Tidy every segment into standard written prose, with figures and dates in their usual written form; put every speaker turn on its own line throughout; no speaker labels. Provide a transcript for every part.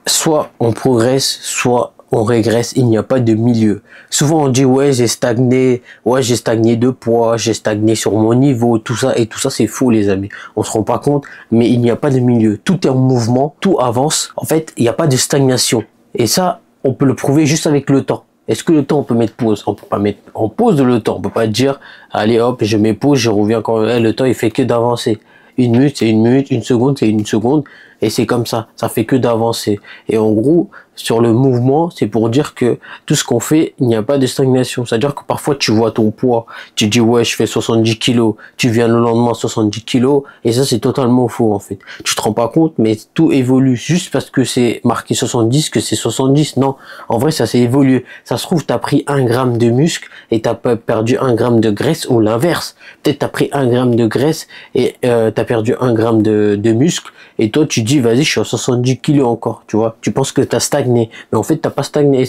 soit on progresse, soit on régresse, il n'y a pas de milieu. Souvent on dit ouais j'ai stagné de poids, j'ai stagné sur mon niveau, tout ça, et tout ça c'est faux les amis. On se rend pas compte, mais il n'y a pas de milieu. Tout est en mouvement, tout avance. En fait, il n'y a pas de stagnation. Et ça, on peut le prouver juste avec le temps. Est-ce que le temps on peut mettre pause? On peut pas mettre en pause le temps. On peut pas dire allez hop je mets pause, je reviens quand le temps il fait que d'avancer. Une minute c'est une minute, une seconde c'est une seconde, et c'est comme ça fait que d'avancer. Et en gros, sur le mouvement, c'est pour dire que tout ce qu'on fait, il n'y a pas de stagnation. C'est-à-dire que parfois tu vois ton poids, tu dis ouais je fais 70 kilos, tu viens le lendemain 70 kilos, et ça c'est totalement faux en fait. Tu te rends pas compte, mais tout évolue. Juste parce que c'est marqué 70 que c'est 70, non. En vrai ça s'est évolué. Ça se trouve t'as pris 1 gramme de muscle et t'as perdu 1 gramme de graisse, ou l'inverse. Peut-être t'as pris 1 gramme de graisse et t'as perdu 1 gramme de muscle, et toi tu dis vas-y je suis à 70 kilos encore, tu vois. Tu penses que t'as stagné, mais en fait t'as pas stagné.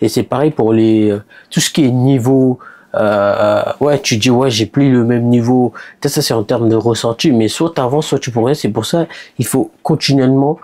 Et c'est pareil pour les tout ce qui est niveau. Ouais, tu dis ouais j'ai plus le même niveau. Peut-être ça c'est en termes de ressenti, mais soit t'avances soit tu progresses. C'est pour ça il faut continuellement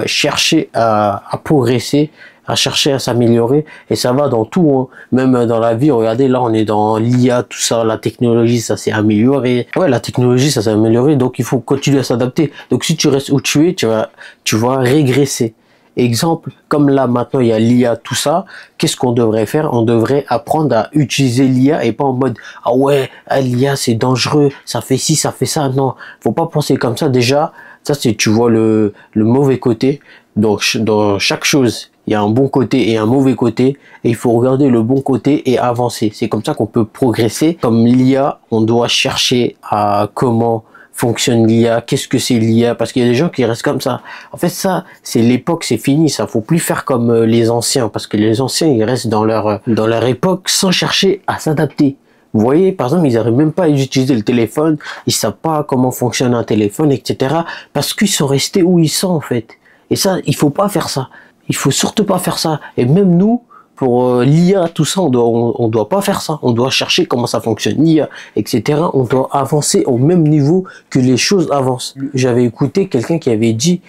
chercher à progresser, à chercher à s'améliorer, et ça va dans tout, hein. Même dans la vie. Regardez, là on est dans l'IA, tout ça, la technologie ça s'est amélioré. Ouais, la technologie ça s'est amélioré, donc il faut continuer à s'adapter. Donc si tu restes où tu es, tu vas régresser. Exemple, comme là maintenant il y a l'IA, tout ça, qu'est-ce qu'on devrait faire? On devrait apprendre à utiliser l'IA, et pas en mode ah ouais, l'IA c'est dangereux, ça fait ci, ça fait ça. Non, faut pas penser comme ça. Déjà, ça c'est, tu vois le mauvais côté. Donc dans chaque chose, il y a un bon côté et un mauvais côté, et il faut regarder le bon côté et avancer. C'est comme ça qu'on peut progresser. Comme l'IA, on doit chercher à comment fonctionne l'IA, qu'est-ce que c'est l'IA, parce qu'il y a des gens qui restent comme ça. En fait, ça, c'est l'époque, c'est fini, ça. Faut plus faire comme les anciens, parce que les anciens, ils restent dans leur époque sans chercher à s'adapter. Vous voyez, par exemple, ils n'arrivent même pas à utiliser le téléphone, ils savent pas comment fonctionne un téléphone, etc. parce qu'ils sont restés où ils sont, en fait. Et ça, il faut pas faire ça. Il faut surtout pas faire ça. Et même nous, pour l'IA, tout ça, on doit pas faire ça. On doit chercher comment ça fonctionne l'IA, etc. On doit avancer au même niveau que les choses avancent. J'avais écouté quelqu'un qui avait dit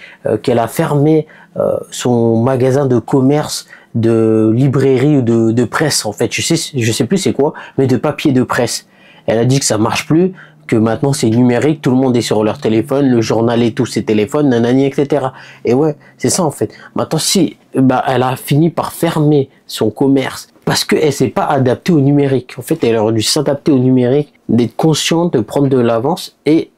qu'elle a fermé son magasin de commerce, de librairie ou de presse, en fait. Je sais plus c'est quoi, mais de papier de presse. Elle a dit que ça marche plus, que maintenant c'est numérique, tout le monde est sur leur téléphone, le journal et tous ses téléphones, nanani, etc. Et ouais, c'est ça en fait. Maintenant, si elle a fini par fermer son commerce parce qu'elle s'est pas adaptée au numérique. En fait, elle aurait dû s'adapter au numérique, d'être consciente, de prendre de l'avance, et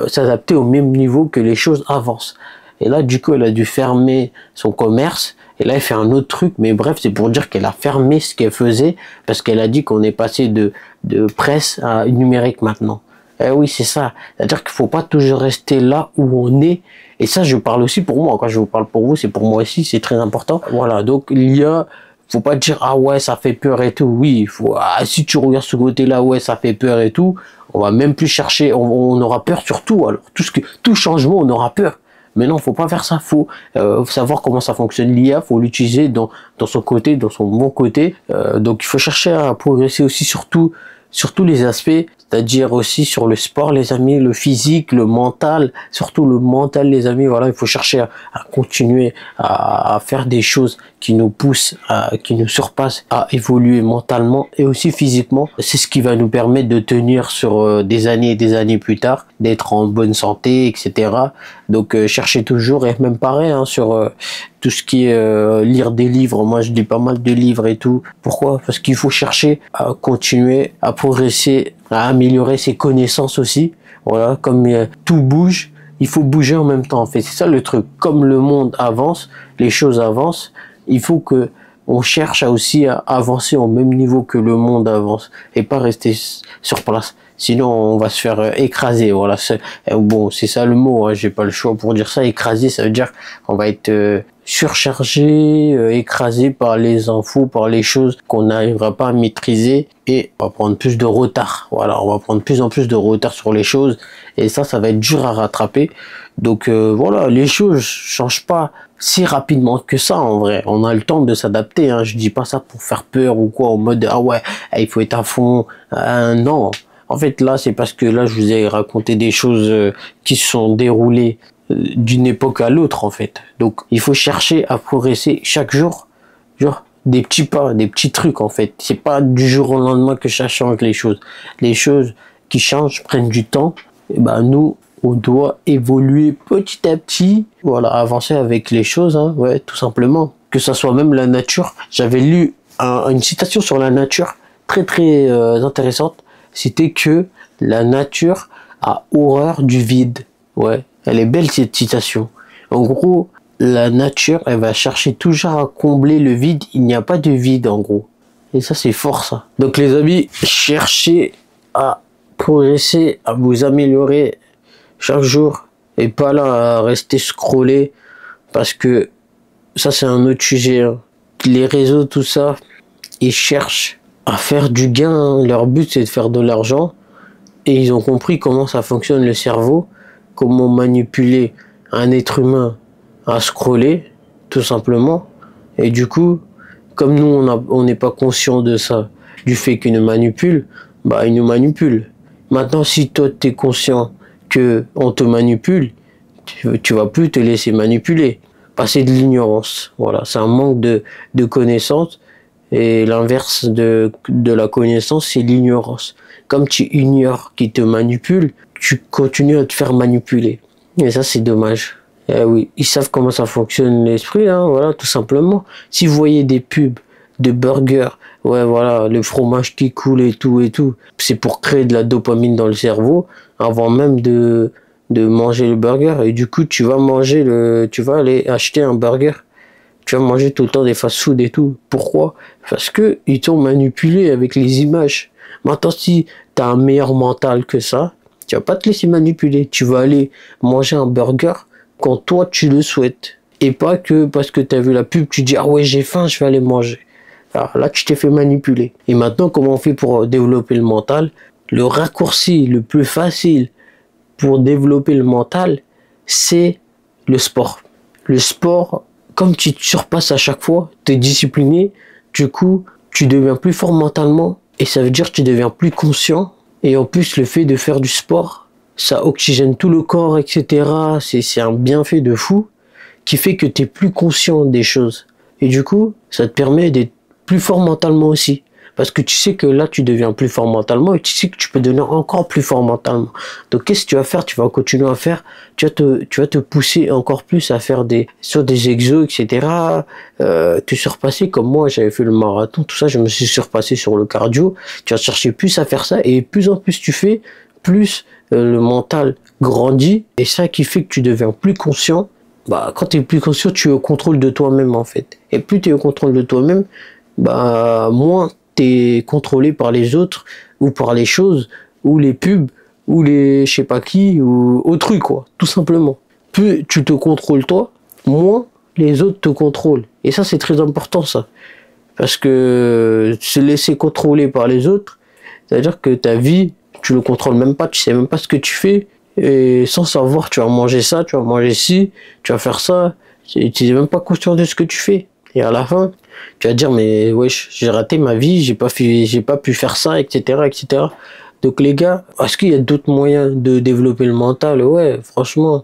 s'adapter au même niveau que les choses avancent. Et là, du coup, elle a dû fermer son commerce. Et là, elle fait un autre truc. Mais bref, c'est pour dire qu'elle a fermé ce qu'elle faisait, parce qu'elle a dit qu'on est passé de presse à numérique maintenant. Eh oui, c'est ça. C'est-à-dire qu'il faut pas toujours rester là où on est. Et ça, je parle aussi pour moi. Quand je vous parle pour vous, c'est pour moi aussi. C'est très important. Voilà. Donc, faut pas dire ah ouais, ça fait peur et tout. Oui, si tu regardes ce côté-là, ouais, ça fait peur et tout. On va même plus chercher. On aura peur sur tout. Alors, tout changement, on aura peur. Mais non, faut pas faire ça. Faut savoir comment ça fonctionne l'IA. Faut l'utiliser dans son côté, dans son bon côté. Donc, il faut chercher à progresser aussi sur tous les aspects, c'est-à-dire aussi sur le sport, les amis, le physique, le mental, surtout le mental, les amis. Voilà, il faut chercher à continuer à faire des choses qui nous poussent, qui nous surpassent, à évoluer mentalement et aussi physiquement. C'est ce qui va nous permettre de tenir sur des années et des années plus tard, d'être en bonne santé, etc. Donc, cherchez toujours, et même pareil, hein, sur tout ce qui est lire des livres. Moi, je lis pas mal de livres et tout. Pourquoi? Parce qu'il faut chercher à continuer, à progresser, à améliorer ses connaissances aussi. Voilà, comme tout bouge, il faut bouger en même temps. En fait, c'est ça le truc. Comme le monde avance, les choses avancent, il faut que on cherche aussi à avancer au même niveau que le monde avance, et pas rester sur place. Sinon, on va se faire écraser. Voilà, bon, c'est ça le mot. Hein, j'ai pas le choix pour dire ça. Écraser, ça veut dire qu'on va être surchargé, écrasé par les infos, par les choses qu'on n'arrivera pas à maîtriser, et on va prendre plus de retard. Voilà, on va prendre de plus en plus de retard sur les choses, et ça va être dur à rattraper. Donc voilà, les choses changent pas si rapidement que ça. En vrai, on a le temps de s'adapter. Hein. Je dis pas ça pour faire peur ou quoi, en mode ah ouais, il faut être à fond. Non. En fait, là, c'est parce que là, je vous ai raconté des choses qui se sont déroulées d'une époque à l'autre en fait. Donc il faut chercher à progresser chaque jour, genre des petits pas, des petits trucs en fait. C'est pas du jour au lendemain que ça change les choses. Les choses qui changent prennent du temps. Et ben nous, on doit évoluer petit à petit, voilà, avancer avec les choses, hein, ouais, tout simplement. Que ça soit même la nature. J'avais lu une citation sur la nature très intéressante. C'était que la nature a horreur du vide. Ouais, elle est belle cette citation. En gros, la nature, elle va chercher toujours à combler le vide. Il n'y a pas de vide en gros. Et ça, c'est fort ça. Donc les amis, cherchez à progresser, à vous améliorer chaque jour. Et pas là à rester scroller. Parce que ça, c'est un autre sujet. Hein. Les réseaux, tout ça, ils cherchent à faire du gain. Hein. Leur but, c'est de faire de l'argent. Et ils ont compris comment ça fonctionne le cerveau. Comment manipuler un être humain à scroller, tout simplement. Et du coup, comme nous, on n'est pas conscient de ça, du fait qu'ils nous manipulent, bah, ils nous manipulent. Maintenant, si toi, tu es conscient que on te manipule, tu vas plus te laisser manipuler. Passer de l'ignorance. Voilà, c'est un manque de connaissances. Et l'inverse de la connaissance, c'est l'ignorance. Comme tu ignores qui te manipule, tu continues à te faire manipuler. Et ça, c'est dommage. Eh oui, ils savent comment ça fonctionne l'esprit, hein, voilà, tout simplement. Si vous voyez des pubs de burgers, ouais, voilà, le fromage qui coule et tout, c'est pour créer de la dopamine dans le cerveau avant même de manger le burger. Et du coup, tu vas aller acheter un burger. Tu vas manger tout le temps des fast-food et tout. Pourquoi? Parce que ils t'ont manipulé avec les images. Maintenant, si tu as un meilleur mental que ça, tu vas pas te laisser manipuler. Tu vas aller manger un burger quand toi tu le souhaites. Et pas que parce que tu as vu la pub, tu dis ah ouais j'ai faim, je vais aller manger. Alors là, tu t'es fait manipuler. Et maintenant, comment on fait pour développer le mental? Le raccourci le plus facile pour développer le mental, c'est le sport. Le sport, comme tu te surpasses à chaque fois, tu es discipliné, du coup, tu deviens plus fort mentalement et ça veut dire que tu deviens plus conscient. Et en plus, le fait de faire du sport, ça oxygène tout le corps, etc. C'est un bienfait de fou qui fait que tu es plus conscient des choses. Et du coup, ça te permet d'être plus fort mentalement aussi. Parce que tu sais que là, tu deviens plus fort mentalement et tu sais que tu peux devenir encore plus fort mentalement. Donc, qu'est-ce que tu vas faire? Tu vas continuer à faire. Tu vas te pousser encore plus à faire sur des exos, etc. Te surpasser comme moi, j'avais fait le marathon, tout ça, je me suis surpassé sur le cardio. Tu vas chercher plus à faire ça et plus en plus tu fais, plus le mental grandit et ça qui fait que tu deviens plus conscient. Bah, quand tu es plus conscient, tu es au contrôle de toi-même en fait. Et plus tu es au contrôle de toi-même, bah, moins t'es contrôlé par les autres ou par les choses ou les pubs ou les je sais pas qui ou autrui quoi, tout simplement. Plus tu te contrôles toi, moins les autres te contrôlent. Et ça c'est très important ça. Parce que se laisser contrôler par les autres, c'est-à-dire que ta vie, tu le contrôles même pas, tu sais même pas ce que tu fais et sans savoir tu vas manger ça, tu vas manger ci, tu vas faire ça, tu n'es même pas conscient de ce que tu fais. Et à la fin, tu vas dire mais wesh, j'ai raté ma vie, j'ai pas pu faire ça, etc. Donc les gars, est-ce qu'il y a d'autres moyens de développer le mental? Ouais, franchement,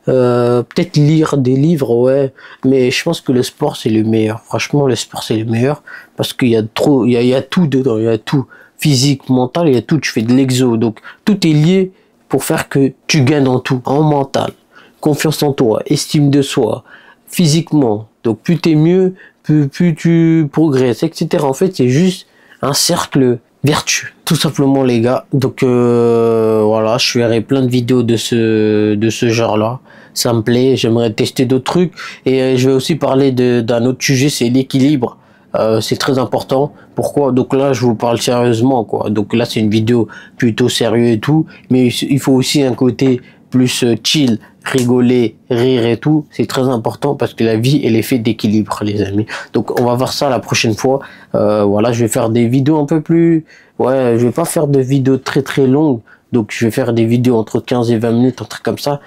peut-être lire des livres, ouais, mais je pense que le sport c'est le meilleur. Franchement, le sport c'est le meilleur parce qu'il y a il y a tout dedans, il y a tout, physique, mental, il y a tout. Tu fais de l'exo, donc tout est lié pour faire que tu gagnes en tout, en mental, confiance en toi, estime de soi, physiquement. Donc plus t'es mieux, plus tu progresses, etc. En fait, c'est juste un cercle vertueux, tout simplement les gars. Donc voilà, je ferai plein de vidéos de ce genre-là. Ça me plaît, j'aimerais tester d'autres trucs. Et je vais aussi parler d'un autre sujet, c'est l'équilibre. C'est très important. Pourquoi? Donc là, je vous parle sérieusement, quoi. Donc là, c'est une vidéo plutôt sérieux et tout. Mais il faut aussi un côté plus chill, rigoler, rire et tout. C'est très important parce que la vie, elle est faite d'équilibre, les amis. Donc on va voir ça la prochaine fois. Voilà, je vais faire des vidéos un peu plus... Ouais, je vais pas faire de vidéos très longues. Donc je vais faire des vidéos entre 15 et 20 minutes, un truc comme ça.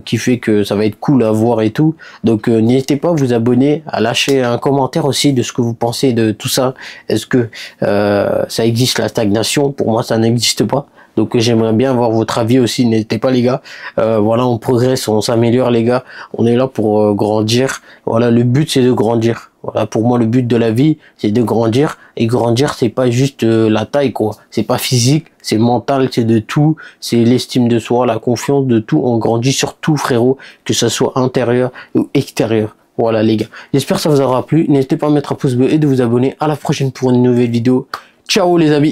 Qui fait que ça va être cool à voir et tout. Donc n'hésitez pas à vous abonner, à lâcher un commentaire aussi de ce que vous pensez de tout ça. Est-ce que ça existe la stagnation? Pour moi ça n'existe pas. Donc j'aimerais bien avoir votre avis aussi, n'hésitez pas les gars. Voilà, on progresse, on s'améliore les gars, on est là pour grandir. Voilà, le but c'est de grandir. Voilà, pour moi le but de la vie c'est de grandir, et grandir c'est pas juste la taille quoi, c'est pas physique, c'est mental, c'est de tout, c'est l'estime de soi, la confiance, de tout. On grandit sur tout frérot, que ce soit intérieur ou extérieur. Voilà les gars, j'espère que ça vous aura plu, n'hésitez pas à mettre un pouce bleu et de vous abonner. À la prochaine pour une nouvelle vidéo. Ciao les amis.